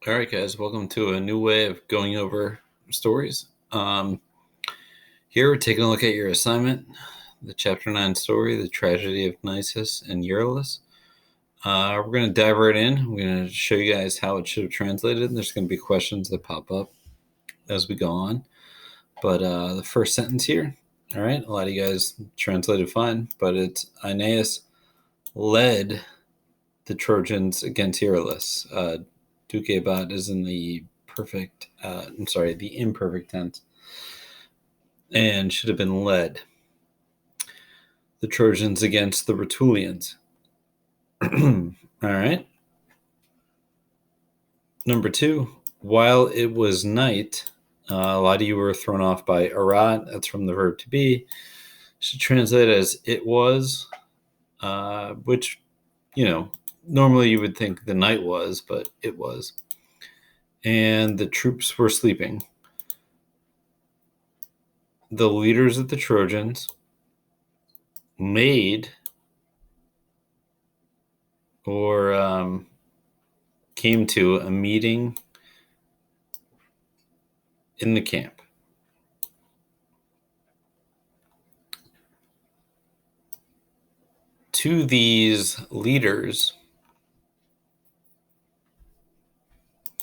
All right, guys, welcome to a new way of going over stories. Here we're taking a look at your assignment, the Chapter 9 story, The Tragedy of Nisus and Euryalus. We're going to dive right in. We're going to show you guys how it should have translated. There's going to be questions that pop up as we go on. But the first sentence here, all right, a lot of you guys translated fine, but it's Aeneas led the Trojans against Euryalus. Dukebat is in the imperfect tense, and should have been led. The Trojans against the Rutulians. All right. Number 2, while it was night, a lot of you were thrown off by arat. That's from the verb to be. Should translate as it was, which, normally you would think the night was, but it was. And the troops were sleeping. The leaders of the Trojans made or came to a meeting in the camp. To these leaders,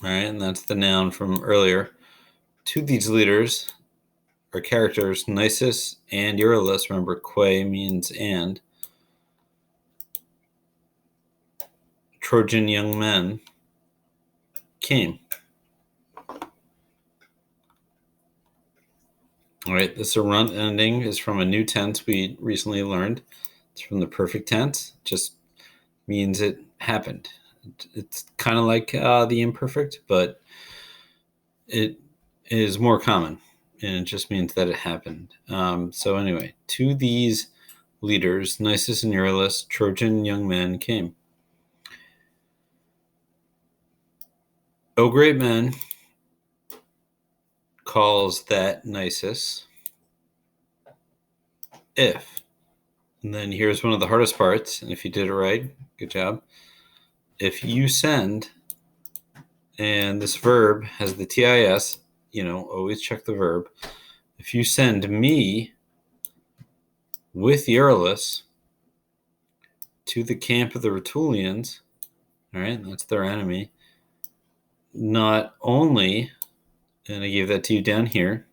all right, and that's the noun from earlier. To these leaders are characters Nisus and Euryalus. Remember, que means and. Trojan young men came. All right, this arunt ending is from a new tense we recently learned. It's from the perfect tense. Just means it happened. It's kind of like the imperfect, but it is more common, and it just means that it happened. So anyway, to these leaders, Nisus and Euryalus, Trojan young men came. O great men calls that Nisus if. And then here's one of the hardest parts, and if you did it right, good job. If you send, and this verb has the TIS, always check the verb. If you send me with Euryalus to the camp of the Rutulians, all right, that's their enemy, not only, and I gave that to you down here,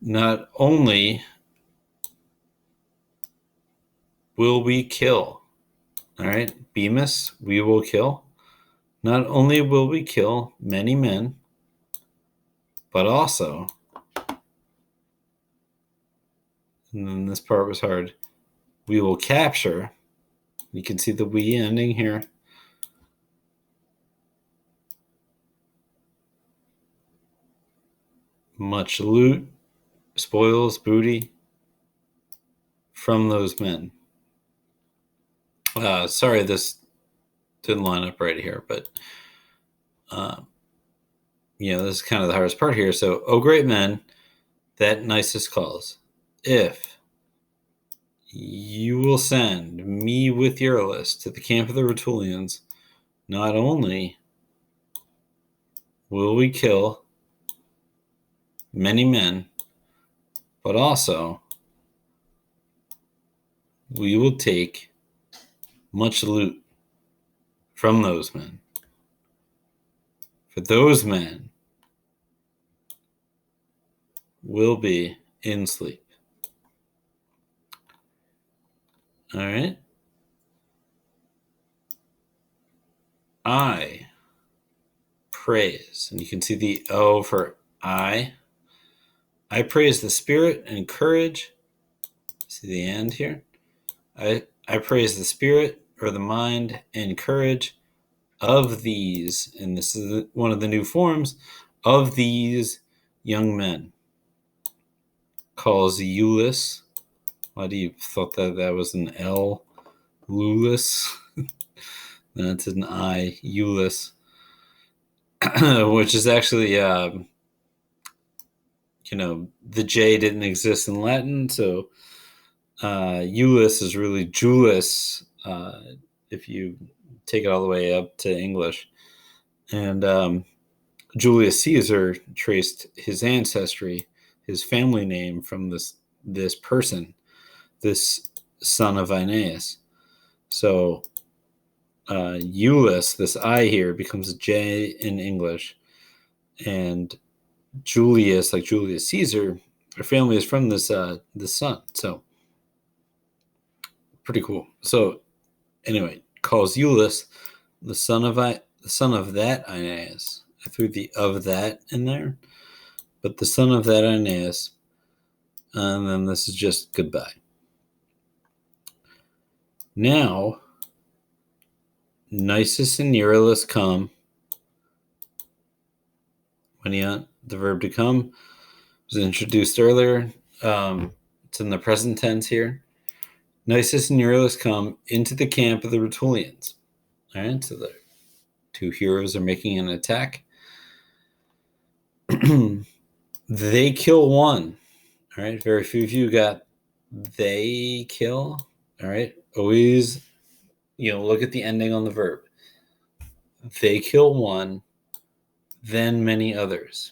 not only will we kill, all right, Bemis, we will kill. Not only will we kill many men, but also, and then this part was hard, we will capture, you can see the we ending here, much loot, spoils, booty from those men. Sorry, this didn't line up right here, but this is kind of the hardest part here. So, O great men, that Nisus calls, if you will send me with Euryalus to the camp of the Rutulians, not only will we kill many men, but also we will take much loot from those men. For those men will be in sleep. All right. I praise, and you can see the O for I. I praise the spirit and courage. See the end here? I praise the spirit or the mind and courage of these, and this is one of the new forms, of these young men. Calls Euryalus. Why do you thought that was an L? Lulus? That's an I, Euryalus. Which is actually, the J didn't exist in Latin, so Euryalus is really Julius, if you take it all the way up to English. And Julius Caesar traced his ancestry, his family name, from this person, this son of Aeneas. So Euryalus, this I here, becomes a J in English, and Julius, like Julius Caesar, their family is from this son. So pretty cool. So anyway, calls Euryalus the son of that Aeneas. I threw the of that in there, but the son of that Aeneas, and then this is just goodbye. Now, Nisus and Euryalus come. When the verb to come was introduced earlier. It's in the present tense here. Nisus and Euryalus come into the camp of the Rutulians. All right, so the two heroes are making an attack. They kill one. All right, very few of you got they kill. All right, always, look at the ending on the verb. They kill one, then many others.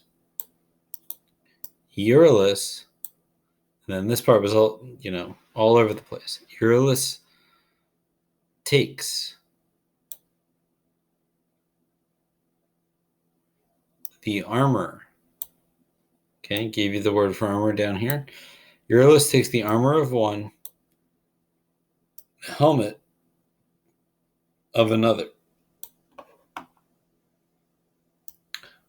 Euryalus, then this part was all over the place. Euryalus takes the armor. Okay, gave you the word for armor down here. Euryalus takes the armor of one, helmet of another.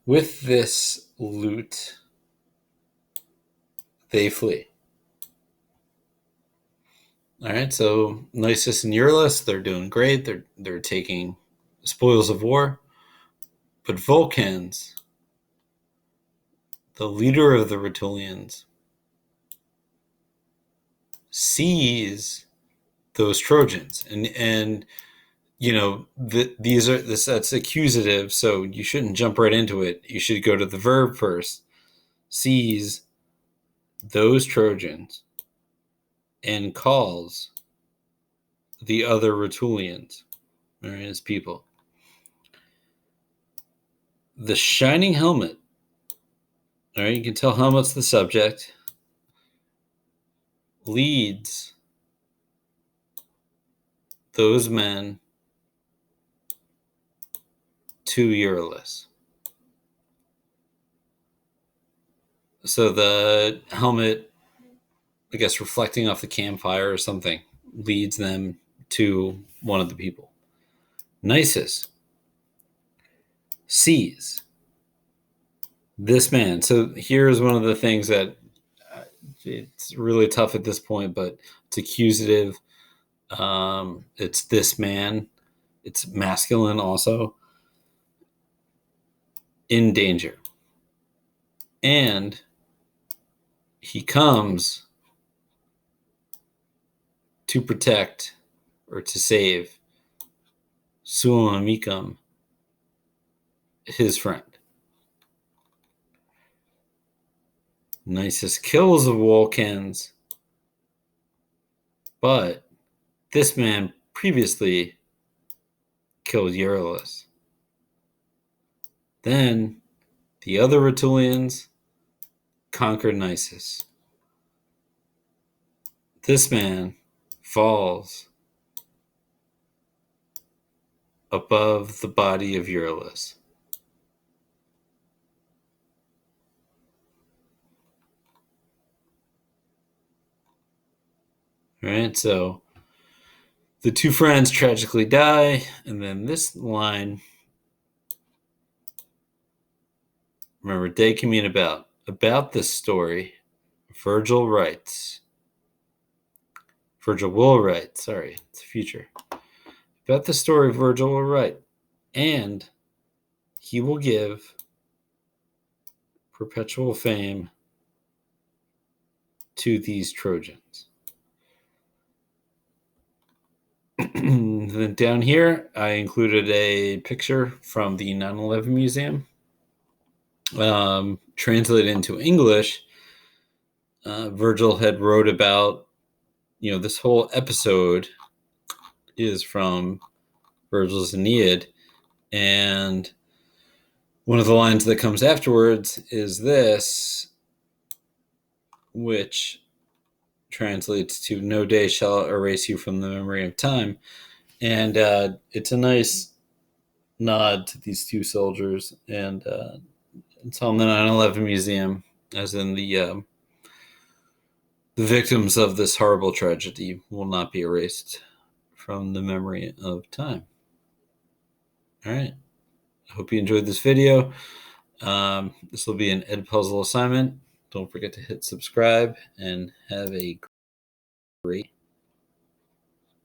With this loot, they flee. All right, so Nisus and Euryalus, they're doing great. They're taking spoils of war. But Vulcans, the leader of the Rutulians, sees those Trojans, and that's accusative, so you shouldn't jump right into it. You should go to the verb first. Sees those Trojans and calls the other Rutulians, all right, as people. The shining helmet, all right, you can tell helmet's the subject, leads those men to Euryalus. So the helmet, I guess, reflecting off the campfire or something, leads them to one of the people. Nisus sees this man. So here's one of the things that it's really tough at this point, but it's accusative. It's this man. It's masculine also. In danger. And he comes to protect or to save Sulamicum, his friend. Nisus kills the Vulcans, but this man previously killed Euryalus. Then the other Rutulians conquered Nisus. This man falls above the body of Euryalus. All right, so the two friends tragically die, and then this line, remember, they commune about this story. Virgil will write, sorry, it's future. About the story, Virgil will write, and he will give perpetual fame to these Trojans. Then down here, I included a picture from the 9/11 Museum. Translated into English, Virgil had wrote about, this whole episode is from Virgil's Aeneid. And one of the lines that comes afterwards is this, which translates to "No day shall erase you from the memory of time." And it's a nice nod to these two soldiers. And it's on the 9/11 Museum, as in the victims of this horrible tragedy will not be erased from the memory of time. All right. I hope you enjoyed this video. This will be an Edpuzzle assignment. Don't forget to hit subscribe and have a great